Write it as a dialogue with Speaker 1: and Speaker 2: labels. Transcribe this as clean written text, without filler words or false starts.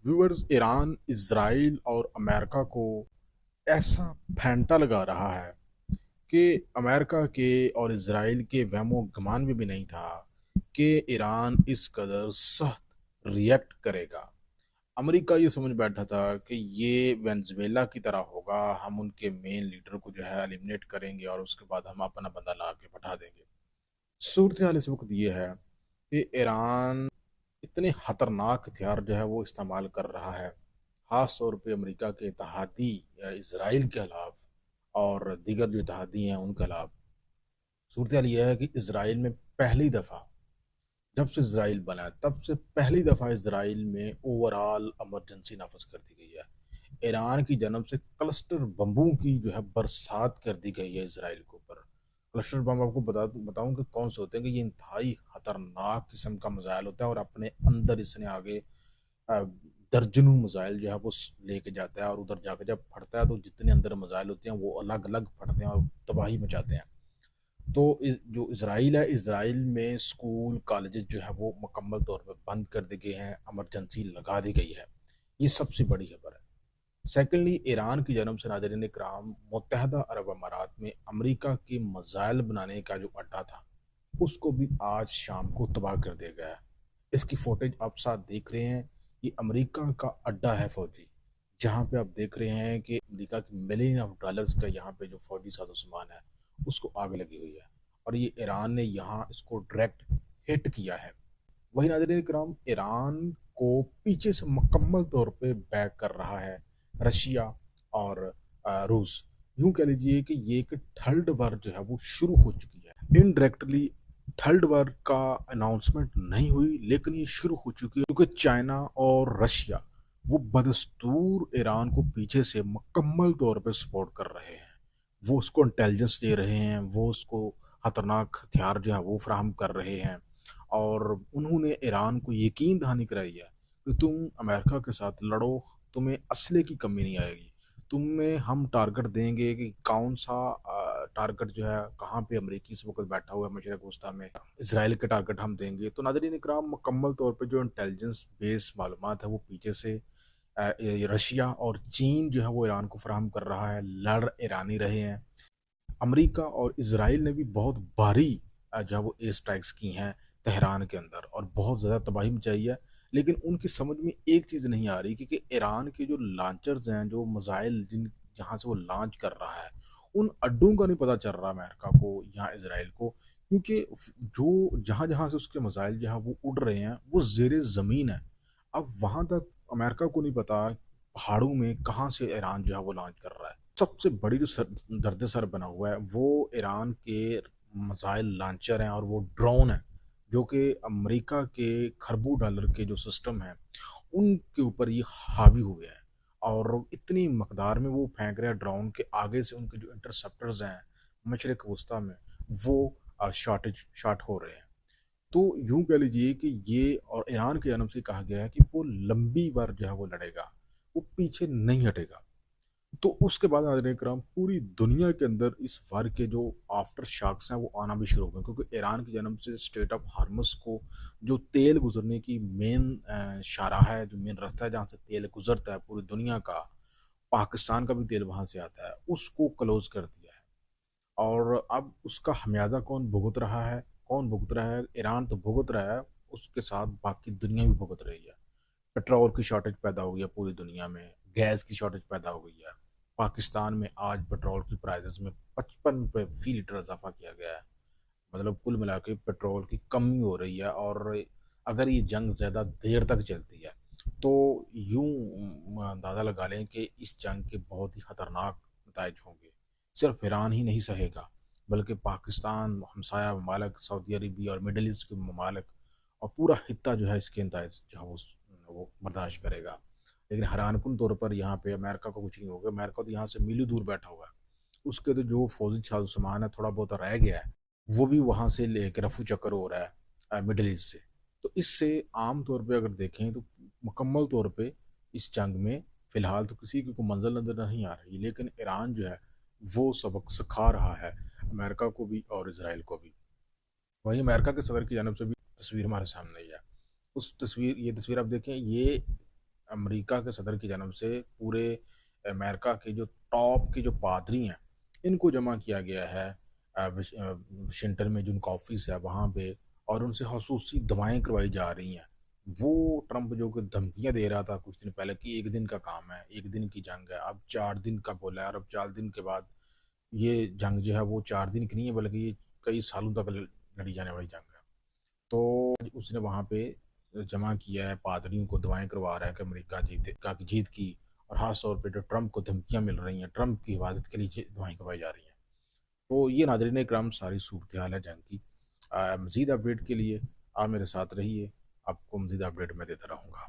Speaker 1: Viewers, Iran Israel और America को ऐसा फेंटा लगा रहा है कि अमेरिका के और इजराइल के वहमो गुमान में भी नहीं था कि ईरान इस कदर सख्त रिएक्ट करेगा। अमेरिका ये समझ बैठा था कि ये वेनेजुएला की तरह होगा, हम उनके मेन लीडर को जो है एलिमिनेट करेंगे और उसके बाद हम अपना बंदा ला के बैठा देंगे। सूरत हाल इस वक्त ये है कि ईरान इतने खतरनाक हथियार जो है वो इस्तेमाल कर रहा है, खास तौर पे अमेरिका के इत्तेहादी इसराइल के खिलाफ और दीगर जो इत्तेहादी हैं उनके खिलाफ। सूरत हाल यह है कि इसराइल में पहली दफ़ा, जब से इसराइल बना है तब से पहली दफ़ा इसराइल में ओवरऑल इमरजेंसी नाफज कर दी गई है। ईरान की जन्म से क्लस्टर बम्बों की जो है बरसात कर दी गई है इसराइल के ऊपर। क्लस्टर बम आपको बताऊं कि कौन से होते हैं, कि ये इंतहाई खतरनाक किस्म का मिसाइल होता है और अपने अंदर इसने आगे अ, दर्जनों मिसाइल जो है वो लेके जाता है, और उधर जाकर जब फटता है तो जितने अंदर मिसाइल होते हैं वो अलग अलग फटते हैं और तबाही मचाते हैं। तो जो इसराइल है, इसराइल में स्कूल कॉलेजेस जो है वो मुकम्मल तौर पर बंद कर दिए गए हैं, इमरजेंसी लगा दी गई है। ये सबसे बड़ी खबर है। सेकेंडली, ईरान की जन्म से नाज़रीन इकराम, मुत्तहदा अरब अमारात में अमेरिका के मिसाइल बनाने का जो अड्डा था उसको भी आज शाम को तबाह कर दिया गया है। इसकी फुटेज आप साथ देख रहे हैं। ये अमेरिका का अड्डा है फौजी, जहाँ पे आप देख रहे हैं कि अमेरिका की मिलियन ऑफ डॉलर्स का यहाँ पे जो फौजी साजो सामान है उसको आग लगी हुई है, और ये ईरान ने यहाँ इसको डायरेक्ट हिट किया है। वही नाज़रीन इकराम, ईरान को पीछे से मुकम्मल तौर पे बैक कर रहा है रशिया और रूस। यूं कह लीजिए कि ये एक थर्ड वार जो है वो शुरू हो चुकी है। इनडायरेक्टली थर्ड वार का अनाउंसमेंट नहीं हुई, लेकिन ये शुरू हो चुकी है, क्योंकि चाइना और रशिया वो बदस्तूर ईरान को पीछे से मुकम्मल तौर पे सपोर्ट कर रहे हैं। वो उसको इंटेलिजेंस दे रहे हैं, वो उसको खतरनाक हथियार जो है वो फ्राहम कर रहे हैं, और उन्होंने ईरान को यकीन दहानी कराई है कि तुम अमेरिका के साथ लड़ो, तुम्हें असले की कमी नहीं आएगी। तुम्हें हम टारगेट देंगे कि कौन सा टारगेट जो है कहाँ पे अमेरिकी इस वक्त बैठा हुआ है मशरक वस्ता में, इसराइल के टारगेट हम देंगे। तो नाज़रीन इकराम, मुकम्मल तौर पे जो इंटेलिजेंस बेस मालूमात है वो पीछे से ये रशिया और चीन जो है वो ईरान को फराहम कर रहा है। लड़ ईरानी रहे हैं। अमेरिका और इसराइल ने भी बहुत भारी जो है वो एयर स्ट्राइक्स की हैं तेहरान के अंदर, और बहुत ज़्यादा तबाही मचाई है। लेकिन उनकी समझ में एक चीज़ नहीं आ रही कि ईरान के जो लॉन्चर्स हैं, जो मिसाइल जिन जहाँ से वो लॉन्च कर रहा है, उन अड्डों का नहीं पता चल रहा अमेरिका को या इसराइल को, क्योंकि जो जहाँ जहाँ से उसके मिसाइल जो है वो उड़ रहे हैं वो जेर ज़मीन है। अब वहाँ तक अमेरिका को नहीं पता पहाड़ों में कहाँ से ईरान जो है वो लॉन्च कर रहा है। सबसे बड़ी जो दर्द सर बना हुआ है वो ईरान के मिसाइल लॉन्चर हैं और वो ड्रोन हैं, जो कि अमेरिका के खरबों डॉलर के जो सिस्टम है उनके ऊपर ये हावी हुए हैं, और इतनी मकदार में वो फेंक रहे हैं ड्रोन के आगे से उनके जो इंटरसेप्टर्स हैं मशरक वस्ता में वो शॉर्ट हो रहे हैं। तो यूं कह लीजिए कि ये, और ईरान के जानब से कहा गया है कि वो लंबी बार जो है वो लड़ेगा, वो पीछे नहीं हटेगा। तो उसके बाद नाज़रीन करम, पूरी दुनिया के अंदर इस वार के जो आफ्टर शॉक्स हैं वो आना भी शुरू हो गए, क्योंकि ईरान की जन्म से स्ट्रेट ऑफ हार्मस को जो तेल गुजरने की मेन शाहराह है, जो मेन रास्ता है जहाँ से तेल गुजरता है पूरी दुनिया का, पाकिस्तान का भी तेल वहाँ से आता है, उसको क्लोज कर दिया है। और अब उसका खमियाजा कौन भुगत रहा है? कौन भुगत रहा है? ईरान तो भुगत रहा है, उसके साथ बाकी दुनिया भी भुगत रही है। पेट्रोल की शॉर्टेज पैदा हो गई है पूरी दुनिया में, गैस की शॉर्टेज पैदा हो गई है। पाकिस्तान में आज पेट्रोल की प्राइसेस में 55 रुपये फी लीटर इजाफा किया गया है। मतलब कुल मिला के पेट्रोल की कमी हो रही है, और अगर ये जंग ज़्यादा देर तक चलती है तो यूं अंदाज़ा लगा लें कि इस जंग के बहुत ही ख़तरनाक नताइज होंगे। सिर्फ ईरान ही नहीं सहेगा, बल्कि पाकिस्तान, हमसाया ममालिक, सऊदी अरबिया और मिडल ईस्ट के ममालिक और पूरा खित्ता जो है इसके नताइज जो है वो बर्दाश्त करेगा। लेकिन हैरानकुन तौर पर यहाँ पे अमेरिका को कुछ नहीं होगा। अमेरिका तो यहाँ से मीलों दूर बैठा हुआ है, उसके तो जो फौजी साजो सामान है थोड़ा बहुत रह गया है, वो भी वहाँ से लेकर रफू चक्कर हो रहा है मिडिल ईस्ट से। तो इससे आम तौर पे अगर देखें तो मुकम्मल तौर पे इस जंग में फ़िलहाल तो किसी की कोई मंजिल नज़र नहीं आ रही, लेकिन ईरान जो है वो सबक सिखा रहा है अमेरिका को भी और इसराइल को भी। वहीं अमेरिका के सदर की जानब से भी तस्वीर हमारे सामने ही है। उस तस्वीर ये तस्वीर आप देखें, ये अमेरिका के सदर की जानब से पूरे अमेरिका के जो टॉप के जो पादरी हैं इनको जमा किया गया है वाशिंगटन में, जो उनका ऑफिस है वहाँ पे, और उनसे खसूसी दवाएं करवाई जा रही हैं। वो ट्रंप जो कि धमकियां दे रहा था कुछ दिन पहले कि एक दिन का काम है, एक दिन की जंग है, अब 4 दिन का बोला है, और अब 4 दिन के बाद ये जंग जो है वो 4 दिन की नहीं है, बल्कि ये कई सालों तक लड़ी जाने वाली जंग है। तो उसने वहाँ पे जमा किया है पादरियों को, दवाएं करवा रहा है कि अमेरिका जीते का की जीत की, और खास तौर पे जो ट्रंप को धमकियां मिल रही हैं, ट्रंप की हिफाजत के लिए दवाएं करवाई जा रही हैं। तो ये नादरीन इकराम सारी सूरत हाल है जंग की। मज़ीद अपडेट के लिए आप मेरे साथ रहिए, आपको मज़ीद अपडेट मैं देता रहूँगा।